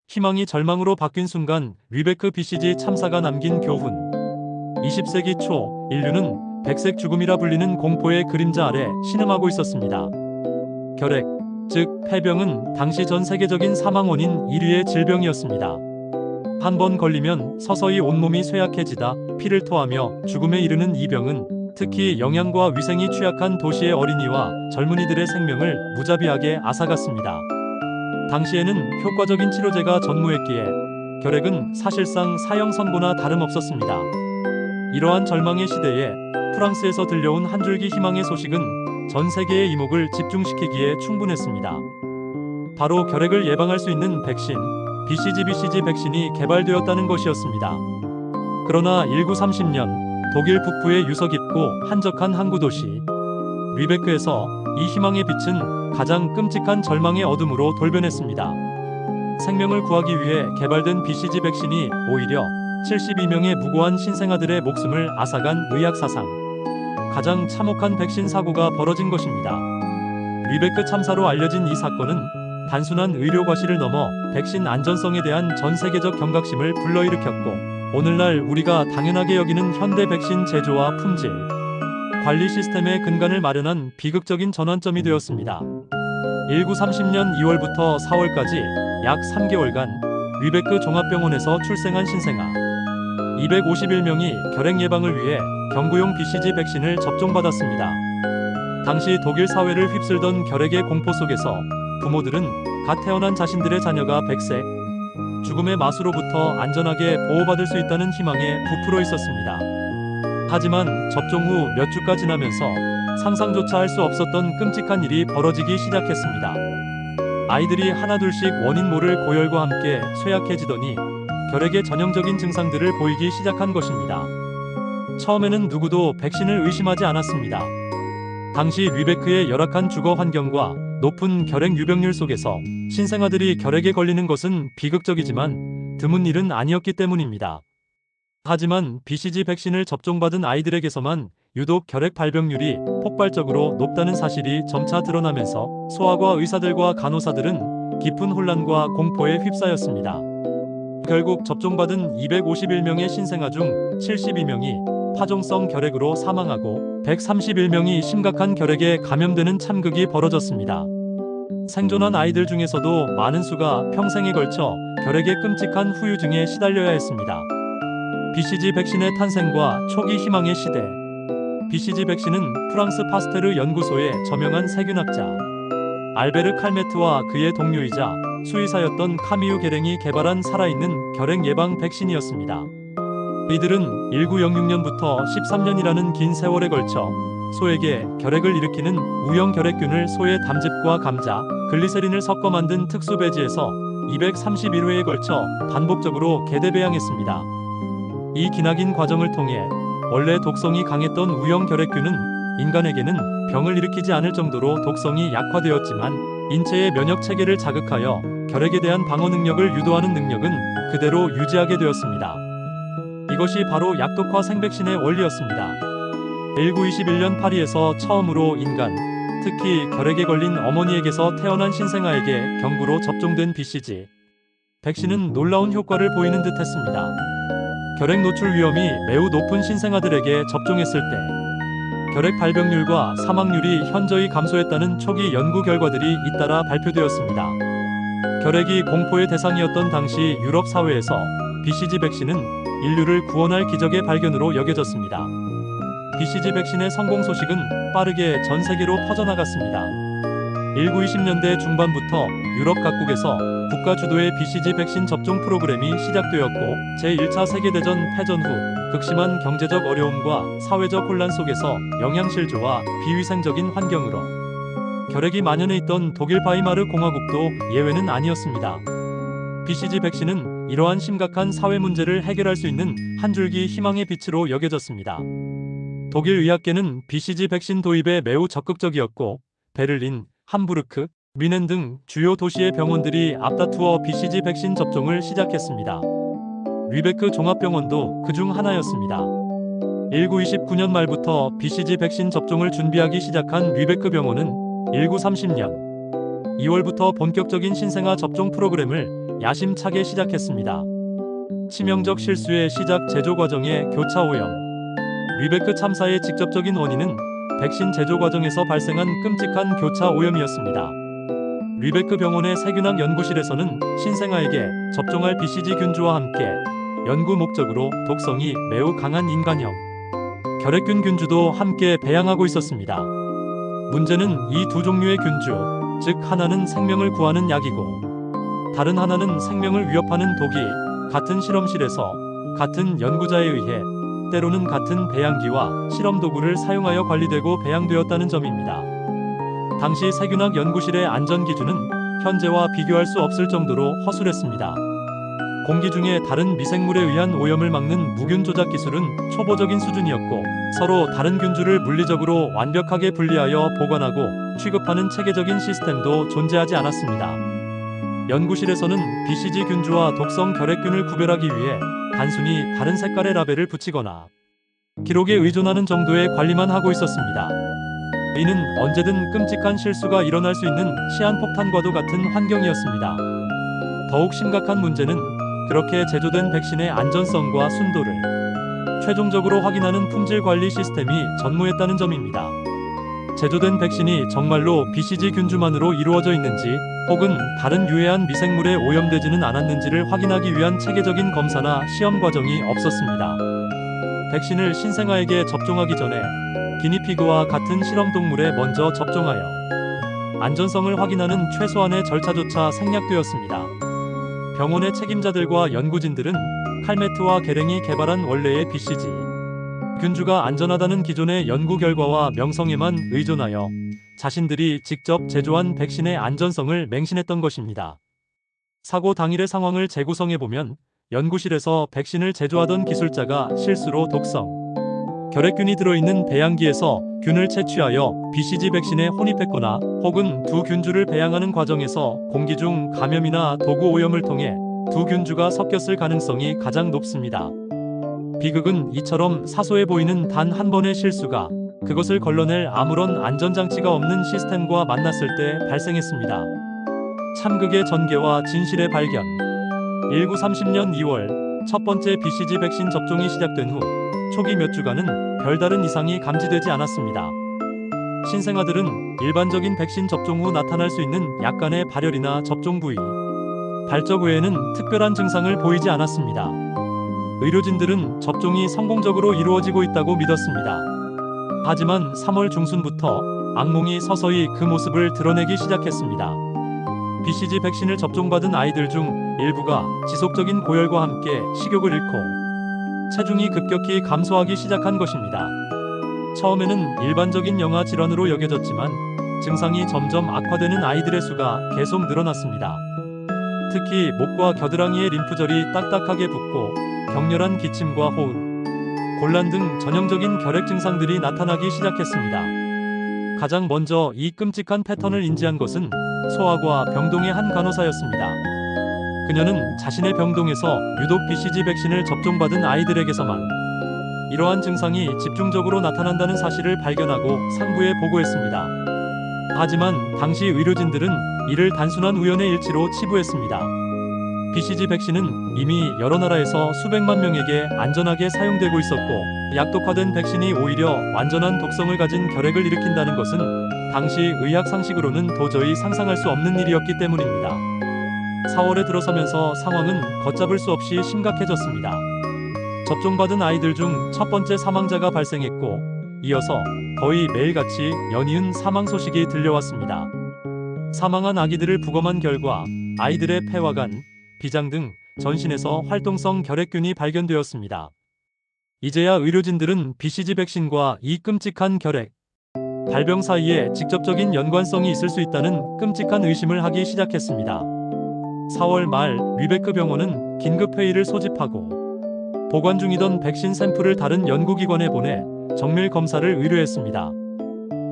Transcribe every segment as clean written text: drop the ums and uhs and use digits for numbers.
희망이 절망으로 바뀐 순간 류베크 BCG 참사가 남긴 교훈. 20세기 초 인류는 백색 죽음이라 불리는 공포의 그림자 아래 신음하고 있었습니다. 결핵, 즉 폐병은 당시 전 세계적인 사망 원인 1위의 질병이었습니다. 한 번 걸리면 서서히 온몸이 쇠약해지다 피를 토하며 죽음에 이르는 이 병은 특히 영양과 위생이 취약한 도시의 어린이와 젊은이들의 생명을 무자비하게 앗아갔습니다. 당시에는 효과적인 치료제가 전무했기에 결핵은 사실상 사형 선고나 다름없었습니다. 이러한 절망의 시대에 프랑스에서 들려온 한 줄기 희망의 소식은 전 세계의 이목을 집중시키기에 충분했습니다. 바로 결핵을 예방할 수 있는 백신, BCG 백신이 개발되었다는 것이었습니다. 그러나 1930년 독일 북부의 유서 깊고 한적한 항구 도시 류베크에서 이 희망의 빛은 가장 끔찍한 절망의 어둠으로 돌변했습니다. 생명을 구하기 위해 개발된 BCG 백신이 오히려 72명의 무고한 신생아들의 목숨을 앗아간 의학 사상 가장 참혹한 백신 사고가 벌어진 것입니다. 류베크 참사로 알려진 이 사건은 단순한 의료 과실을 넘어 백신 안전성에 대한 전 세계적 경각심을 불러일으켰고, 오늘날 우리가 당연하게 여기는 현대 백신 제조와 품질, 관리 시스템의 근간을 마련한 비극적인 전환점이 되었습니다. 1930년 2월부터 4월까지 약 3개월간 류베크 종합병원에서 출생한 신생아 251명이 결핵 예방을 위해 경구용 BCG 백신을 접종받았습니다. 당시 독일 사회를 휩쓸던 결핵의 공포 속에서 부모들은 갓 태어난 자신들의 자녀가 백색 죽음의 마수로부터 안전하게 보호받을 수 있다는 희망에 부풀어 있었습니다. 하지만 접종 후 몇 주가 지나면서 상상조차 할 수 없었던 끔찍한 일이 벌어지기 시작했습니다. 아이들이 하나둘씩 원인 모를 고열과 함께 쇠약해지더니 결핵의 전형적인 증상들을 보이기 시작한 것입니다. 처음에는 누구도 백신을 의심하지 않았습니다. 당시 류베크의 열악한 주거 환경과 높은 결핵 유병률 속에서 신생아들이 결핵에 걸리는 것은 비극적이지만 드문 일은 아니었기 때문입니다. 하지만 BCG 백신을 접종받은 아이들에게서만 유독 결핵 발병률이 폭발적으로 높다는 사실이 점차 드러나면서 소아과 의사들과 간호사들은 깊은 혼란과 공포에 휩싸였습니다. 결국 접종받은 251명의 신생아 중 72명이 파종성 결핵으로 사망하고 131명이 심각한 결핵에 감염되는 참극이 벌어졌습니다. 생존한 아이들 중에서도 많은 수가 평생에 걸쳐 결핵의 끔찍한 후유증에 시달려야 했습니다. BCG 백신의 탄생과 초기 희망의 시대. BCG 백신은 프랑스 파스테르 연구소의 저명한 세균학자 알베르 칼메트와 그의 동료이자 수의사였던 카미유 게랭이 개발한 살아있는 결핵 예방 백신이었습니다. 이들은 1906년부터 13년이라는 긴 세월에 걸쳐 소에게 결핵을 일으키는 우형 결핵균을 소의 담즙과 감자, 글리세린을 섞어 만든 특수 배지에서 231회에 걸쳐 반복적으로 개대배양했습니다. 이 기나긴 과정을 통해 원래 독성이 강했던 우형 결핵균은 인간에게는 병을 일으키지 않을 정도로 독성이 약화되었지만 인체의 면역 체계를 자극하여 결핵에 대한 방어 능력을 유도하는 능력은 그대로 유지하게 되었습니다. 이것이 바로 약독화 생백신의 원리였습니다. 1921년 파리에서 처음으로 인간, 특히 결핵에 걸린 어머니에게서 태어난 신생아에게 경구로 접종된 BCG 백신은 놀라운 효과를 보이는 듯 했습니다. 결핵 노출 위험이 매우 높은 신생아들에게 접종했을 때 결핵 발병률과 사망률이 현저히 감소했다는 초기 연구 결과들이 잇따라 발표되었습니다. 결핵이 공포의 대상이었던 당시 유럽 사회에서 BCG 백신은 인류를 구원할 기적의 발견으로 여겨졌습니다. BCG 백신의 성공 소식은 빠르게 전 세계로 퍼져나갔습니다. 1920년대 중반부터 유럽 각국에서 국가 주도의 BCG 백신 접종 프로그램이 시작되었고, 제1차 세계대전 패전 후 극심한 경제적 어려움과 사회적 혼란 속에서 영양실조와 비위생적인 환경으로 결핵이 만연해 있던 독일 바이마르 공화국도 예외는 아니었습니다. BCG 백신은 이러한 심각한 사회 문제를 해결할 수 있는 한 줄기 희망의 빛으로 여겨졌습니다. 독일 의학계는 BCG 백신 도입에 매우 적극적이었고, 베를린, 함부르크, 뮌헨 등 주요 도시의 병원들이 앞다투어 BCG 백신 접종을 시작했습니다. 류베크 종합병원도 그중 하나였습니다. 1929년 말부터 BCG 백신 접종을 준비하기 시작한 류베크 병원은 1930년 2월부터 본격적인 신생아 접종 프로그램을 야심차게 시작했습니다. 치명적 실수의 시작 제조 과정의 교차 오염. 리베크 참사의 직접적인 원인은 백신 제조 과정에서 발생한 끔찍한 교차 오염이었습니다. 리베크 병원의 세균학 연구실에서는 신생아에게 접종할 BCG 균주와 함께 연구 목적으로 독성이 매우 강한 인간형 결핵균 균주도 함께 배양하고 있었습니다. 문제는 이 두 종류의 균주, 즉 하나는 생명을 구하는 약이고 다른 하나는 생명을 위협하는 독이 같은 실험실에서 같은 연구자에 의해 때로는 같은 배양기와 실험 도구를 사용하여 관리되고 배양되었다는 점입니다. 당시 세균학 연구실의 안전 기준은 현재와 비교할 수 없을 정도로 허술했습니다. 공기 중에 다른 미생물에 의한 오염을 막는 무균 조작 기술은 초보적인 수준이었고 서로 다른 균주를 물리적으로 완벽하게 분리하여 보관하고 취급하는 체계적인 시스템도 존재하지 않았습니다. 연구실에서는 BCG 균주와 독성 결핵균을 구별하기 위해 단순히 다른 색깔의 라벨을 붙이거나 기록에 의존하는 정도의 관리만 하고 있었습니다. 이는 언제든 끔찍한 실수가 일어날 수 있는 시한폭탄과도 같은 환경이었습니다. 더욱 심각한 문제는 그렇게 제조된 백신의 안전성과 순도를 최종적으로 확인하는 품질 관리 시스템이 전무했다는 점입니다. 제조된 백신이 정말로 BCG 균주만으로 이루어져 있는지 혹은 다른 유해한 미생물에 오염되지는 않았는지를 확인하기 위한 체계적인 검사나 시험 과정이 없었습니다. 백신을 신생아에게 접종하기 전에 기니피그와 같은 실험 동물에 먼저 접종하여 안전성을 확인하는 최소한의 절차조차 생략되었습니다. 병원의 책임자들과 연구진들은 칼메트와 게랭이 개발한 원래의 BCG 균주가 안전하다는 기존의 연구 결과와 명성에만 의존하여 자신들이 직접 제조한 백신의 안전성을 맹신했던 것입니다. 사고 당일의 상황을 재구성해보면 연구실에서 백신을 제조하던 기술자가 실수로 독성 결핵균이 들어있는 배양기에서 균을 채취하여 BCG 백신에 혼입했거나 혹은 두 균주를 배양하는 과정에서 공기 중 감염이나 도구 오염을 통해 두 균주가 섞였을 가능성이 가장 높습니다. 비극은 이처럼 사소해 보이는 단 한 번의 실수가 그것을 걸러낼 아무런 안전장치가 없는 시스템과 만났을 때 발생했습니다. 참극의 전개와 진실의 발견. 1930년 2월 첫 번째 BCG 백신 접종이 시작된 후 초기 몇 주간은 별다른 이상이 감지되지 않았습니다. 신생아들은 일반적인 백신 접종 후 나타날 수 있는 약간의 발열이나 접종 부위, 발적 외에는 특별한 증상을 보이지 않았습니다. 의료진들은 접종이 성공적으로 이루어지고 있다고 믿었습니다. 하지만 3월 중순부터 악몽이 서서히 그 모습을 드러내기 시작했습니다. BCG 백신을 접종받은 아이들 중 일부가 지속적인 고열과 함께 식욕을 잃고 체중이 급격히 감소하기 시작한 것입니다. 처음에는 일반적인 영아 질환으로 여겨졌지만 증상이 점점 악화되는 아이들의 수가 계속 늘어났습니다. 특히 목과 겨드랑이의 림프절이 딱딱하게 붓고 격렬한 기침과 호흡, 곤란 등 전형적인 결핵 증상들이 나타나기 시작했습니다. 가장 먼저 이 끔찍한 패턴을 인지한 것은 소아과 병동의 한 간호사였습니다. 그녀는 자신의 병동에서 유독 BCG 백신을 접종받은 아이들에게서만 이러한 증상이 집중적으로 나타난다는 사실을 발견하고 상부에 보고했습니다. 하지만 당시 의료진들은 이를 단순한 우연의 일치로 치부했습니다. BCG 백신은 이미 여러 나라에서 수백만 명에게 안전하게 사용되고 있었고 약독화된 백신이 오히려 완전한 독성을 가진 결핵을 일으킨다는 것은 당시 의학 상식으로는 도저히 상상할 수 없는 일이었기 때문입니다. 4월에 들어서면서 상황은 걷잡을 수 없이 심각해졌습니다. 접종받은 아이들 중 첫 번째 사망자가 발생했고 이어서 거의 매일같이 연이은 사망 소식이 들려왔습니다. 사망한 아기들을 부검한 결과 아이들의 폐와 간, 비장 등 전신에서 활동성 결핵균이 발견되었습니다. 이제야 의료진들은 BCG 백신과 이 끔찍한 결핵, 발병 사이에 직접적인 연관성이 있을 수 있다는 끔찍한 의심을 하기 시작했습니다. 4월 말 리베크 병원은 긴급회의를 소집하고 보관 중이던 백신 샘플을 다른 연구기관에 보내 정밀 검사를 의뢰했습니다.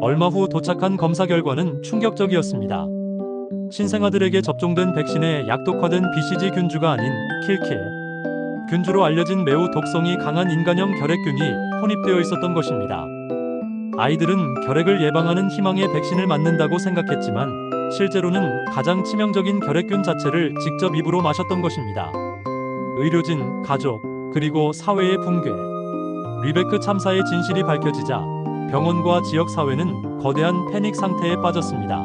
얼마 후 도착한 검사 결과는 충격적이었습니다. 신생아들에게 접종된 백신에 약독화된 BCG 균주가 아닌 킬킬 균주로 알려진 매우 독성이 강한 인간형 결핵균이 혼입되어 있었던 것입니다. 아이들은 결핵을 예방하는 희망의 백신을 맞는다고 생각했지만 실제로는 가장 치명적인 결핵균 자체를 직접 입으로 마셨던 것입니다. 의료진, 가족, 그리고 사회의 붕괴. 리베크 참사의 진실이 밝혀지자 병원과 지역 사회는 거대한 패닉 상태에 빠졌습니다.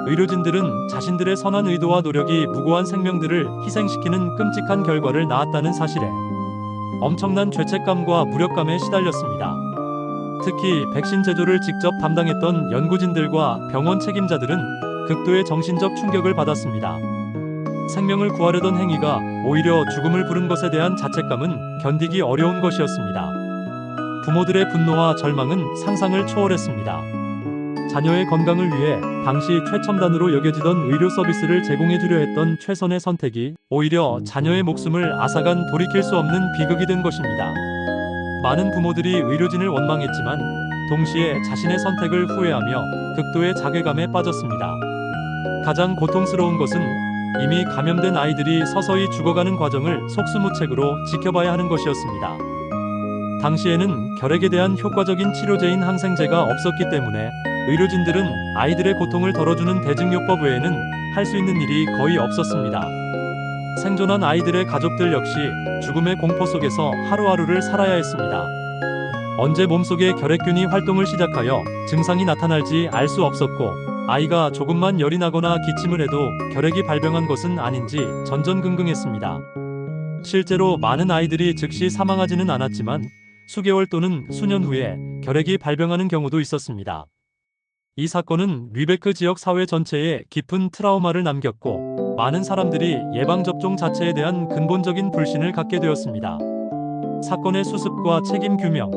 의료진들은 자신들의 선한 의도와 노력이 무고한 생명들을 희생시키는 끔찍한 결과를 낳았다는 사실에 엄청난 죄책감과 무력감에 시달렸습니다. 특히 백신 제조를 직접 담당했던 연구진들과 병원 책임자들은 극도의 정신적 충격을 받았습니다. 생명을 구하려던 행위가 오히려 죽음을 부른 것에 대한 자책감은 견디기 어려운 것이었습니다. 부모들의 분노와 절망은 상상을 초월했습니다. 자녀의 건강을 위해 당시 최첨단으로 여겨지던 의료 서비스를 제공해주려 했던 최선의 선택이 오히려 자녀의 목숨을 앗아간 돌이킬 수 없는 비극이 된 것입니다. 많은 부모들이 의료진을 원망했지만 동시에 자신의 선택을 후회하며 극도의 자괴감에 빠졌습니다. 가장 고통스러운 것은 이미 감염된 아이들이 서서히 죽어가는 과정을 속수무책으로 지켜봐야 하는 것이었습니다. 당시에는 결핵에 대한 효과적인 치료제인 항생제가 없었기 때문에 의료진들은 아이들의 고통을 덜어주는 대증요법 외에는 할 수 있는 일이 거의 없었습니다. 생존한 아이들의 가족들 역시 죽음의 공포 속에서 하루하루를 살아야 했습니다. 언제 몸속에 결핵균이 활동을 시작하여 증상이 나타날지 알 수 없었고 아이가 조금만 열이 나거나 기침을 해도 결핵이 발병한 것은 아닌지 전전긍긍했습니다. 실제로 많은 아이들이 즉시 사망하지는 않았지만 수개월 또는 수년 후에 결핵이 발병하는 경우도 있었습니다. 이 사건은 리베크 지역 사회 전체에 깊은 트라우마를 남겼고 많은 사람들이 예방접종 자체에 대한 근본적인 불신을 갖게 되었습니다. 사건의 수습과 책임 규명.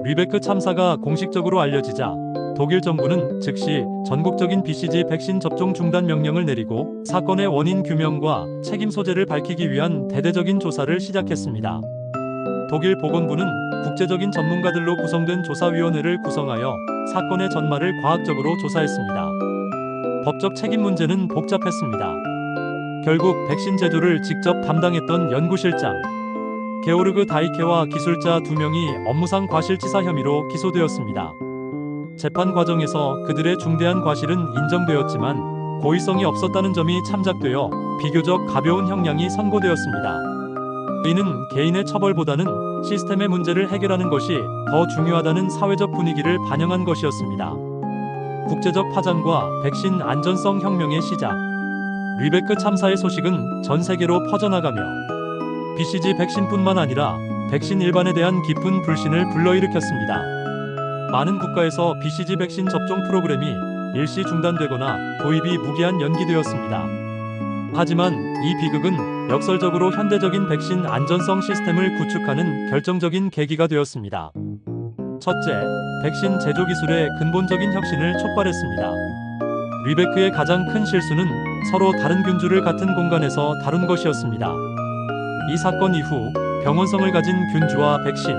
리베크 참사가 공식적으로 알려지자 독일 정부는 즉시 전국적인 BCG 백신 접종 중단 명령을 내리고 사건의 원인 규명과 책임 소재를 밝히기 위한 대대적인 조사를 시작했습니다. 독일 보건부는 국제적인 전문가들로 구성된 조사위원회를 구성하여 사건의 전말을 과학적으로 조사했습니다. 법적 책임 문제는 복잡했습니다. 결국 백신 제조를 직접 담당했던 연구실장 게오르그 다이케와 기술자 2명이 업무상 과실치사 혐의로 기소되었습니다. 재판 과정에서 그들의 중대한 과실은 인정되었지만 고의성이 없었다는 점이 참작되어 비교적 가벼운 형량이 선고되었습니다. 이는 개인의 처벌보다는 시스템의 문제를 해결하는 것이 더 중요하다는 사회적 분위기를 반영한 것이었습니다. 국제적 파장과 백신 안전성 혁명의 시작. 리베크 참사의 소식은 전 세계로 퍼져나가며 BCG 백신뿐만 아니라 백신 일반에 대한 깊은 불신을 불러일으켰습니다. 많은 국가에서 BCG 백신 접종 프로그램이 일시 중단되거나 도입이 무기한 연기되었습니다. 하지만 이 비극은 역설적으로 현대적인 백신 안전성 시스템을 구축하는 결정적인 계기가 되었습니다. 첫째, 백신 제조 기술의 근본적인 혁신을 촉발했습니다. 리베크의 가장 큰 실수는 서로 다른 균주를 같은 공간에서 다룬 것이었습니다. 이 사건 이후 병원성을 가진 균주와 백신,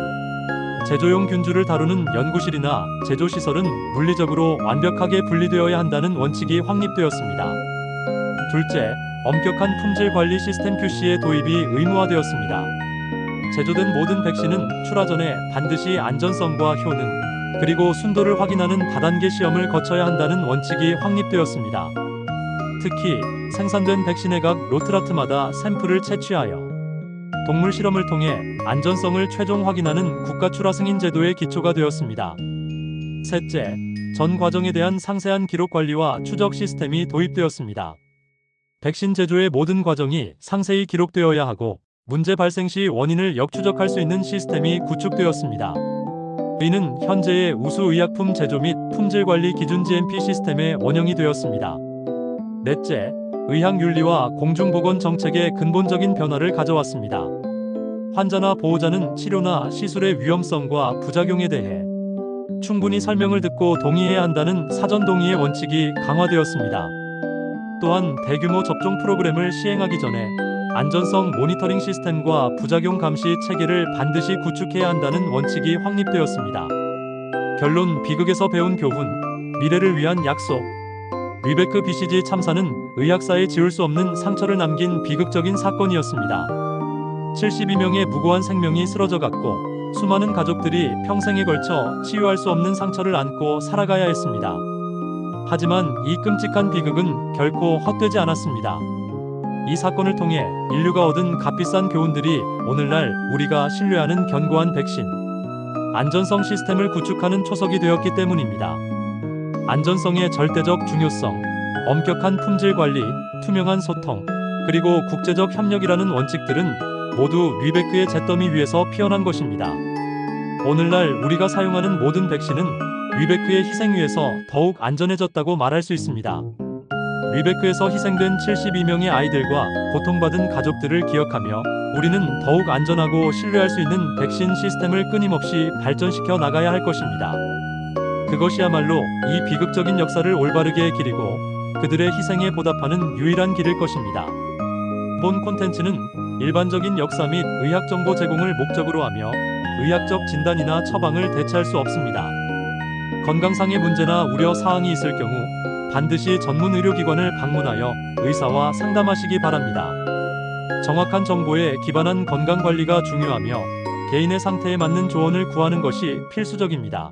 제조용 균주를 다루는 연구실이나 제조시설은 물리적으로 완벽하게 분리되어야 한다는 원칙이 확립되었습니다. 둘째, 엄격한 품질 관리 시스템 QC의 도입이 의무화되었습니다. 제조된 모든 백신은 출하 전에 반드시 안전성과 효능, 그리고 순도를 확인하는 다단계 시험을 거쳐야 한다는 원칙이 확립되었습니다. 특히 생산된 백신의 각 로트라트마다 샘플을 채취하여 동물 실험을 통해 안전성을 최종 확인하는 국가 출하 승인 제도의 기초가 되었습니다. 셋째, 전 과정에 대한 상세한 기록 관리와 추적 시스템이 도입되었습니다. 백신 제조의 모든 과정이 상세히 기록되어야 하고 문제 발생 시 원인을 역추적할 수 있는 시스템이 구축되었습니다. 이는 현재의 우수 의약품 제조 및 품질 관리 기준 GMP 시스템의 원형이 되었습니다. 넷째, 의학윤리와 공중보건 정책의 근본적인 변화를 가져왔습니다. 환자나 보호자는 치료나 시술의 위험성과 부작용에 대해 충분히 설명을 듣고 동의해야 한다는 사전 동의의 원칙이 강화되었습니다. 또한 대규모 접종 프로그램을 시행하기 전에 안전성 모니터링 시스템과 부작용 감시 체계를 반드시 구축해야 한다는 원칙이 확립되었습니다. 결론, 비극에서 배운 교훈, 미래를 위한 약속. 리베크 BCG 참사는 의학사에 지울 수 없는 상처를 남긴 비극적인 사건이었습니다. 72명의 무고한 생명이 쓰러져갔고 수많은 가족들이 평생에 걸쳐 치유할 수 없는 상처를 안고 살아가야 했습니다. 하지만 이 끔찍한 비극은 결코 헛되지 않았습니다. 이 사건을 통해 인류가 얻은 값비싼 교훈들이 오늘날 우리가 신뢰하는 견고한 백신, 안전성 시스템을 구축하는 초석이 되었기 때문입니다. 안전성의 절대적 중요성, 엄격한 품질 관리, 투명한 소통, 그리고 국제적 협력이라는 원칙들은 모두 류베크의 잿더미 위에서 피어난 것입니다. 오늘날 우리가 사용하는 모든 백신은 류베크의 희생 위에서 더욱 안전해졌다고 말할 수 있습니다. 류베크에서 희생된 72명의 아이들과 고통받은 가족들을 기억하며 우리는 더욱 안전하고 신뢰할 수 있는 백신 시스템을 끊임없이 발전시켜 나가야 할 것입니다. 그것이야말로 이 비극적인 역사를 올바르게 기리고 그들의 희생에 보답하는 유일한 길일 것입니다. 본 콘텐츠는 일반적인 역사 및 의학 정보 제공을 목적으로 하며 의학적 진단이나 처방을 대체할 수 없습니다. 건강상의 문제나 우려 사항이 있을 경우 반드시 전문 의료기관을 방문하여 의사와 상담하시기 바랍니다. 정확한 정보에 기반한 건강관리가 중요하며 개인의 상태에 맞는 조언을 구하는 것이 필수적입니다.